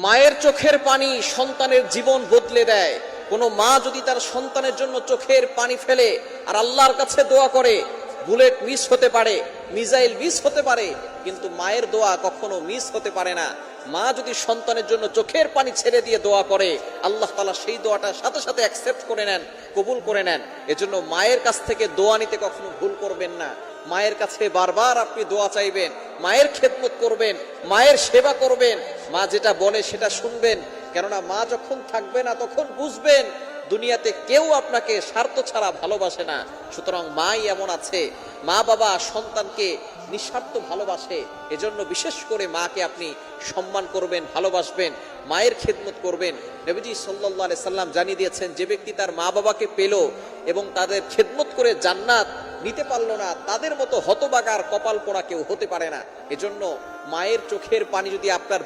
মায়ের চোখের পানি সন্তানের জীবন বদলে দেয়। কোনো মা যদি তার সন্তানের জন্য চোখের পানি ফেলে আর আল্লাহর কাছে দোয়া করে, বুলেট মিস হতে পারে, মিসাইল মিস হতে পারে, কিন্তু মায়ের দোয়া কখনো মিস হতে পারে না। মা যদি সন্তানের জন্য চোখের পানি ছেড়ে দিয়ে দোয়া করে, আল্লাহ তাআলা সেই দোয়াটা সাথে সাথে অ্যাকসেপ্ট করে নেন, কবুল করে নেন। এজন্য মায়ের কাছ থেকে দোয়া নিতে কখনো ভুল করবেন না। মায়ের কাছে বারবার আপনি দোয়া চাইবেন, মায়ের খেদমত করবেন, মায়ের সেবা করবেন, মা যেটা বলে সেটা শুনবেন। কেননা মা যখন থাকবে না তখন বুঝবেন দুনিয়াতে কেউ আপনাকে স্বার্থ ছাড়া ভালোবাসে না। সুতরাং মাই এমন আছে, মা বাবা সন্তানকে নিঃস্বার্থ ভালোবাসে। এজন্য বিশেষ করে মাকে আপনি সম্মান করবেন, ভালোবাসবেন, মায়ের খেদমত করবেন। নবীজি সাল্লাল্লাহু আলাইহি সাল্লাম জানিয়ে দিয়েছেন, যে ব্যক্তি তার মা বাবাকে পেল এবং তাদের খেদমত করে জান্নাত নিতে পারলো না, তাদের মতো হতবাগার কপাল পোড়া কেউ হতে পারে না। এজন্য মায়ের চোখের পানি যদি আপনার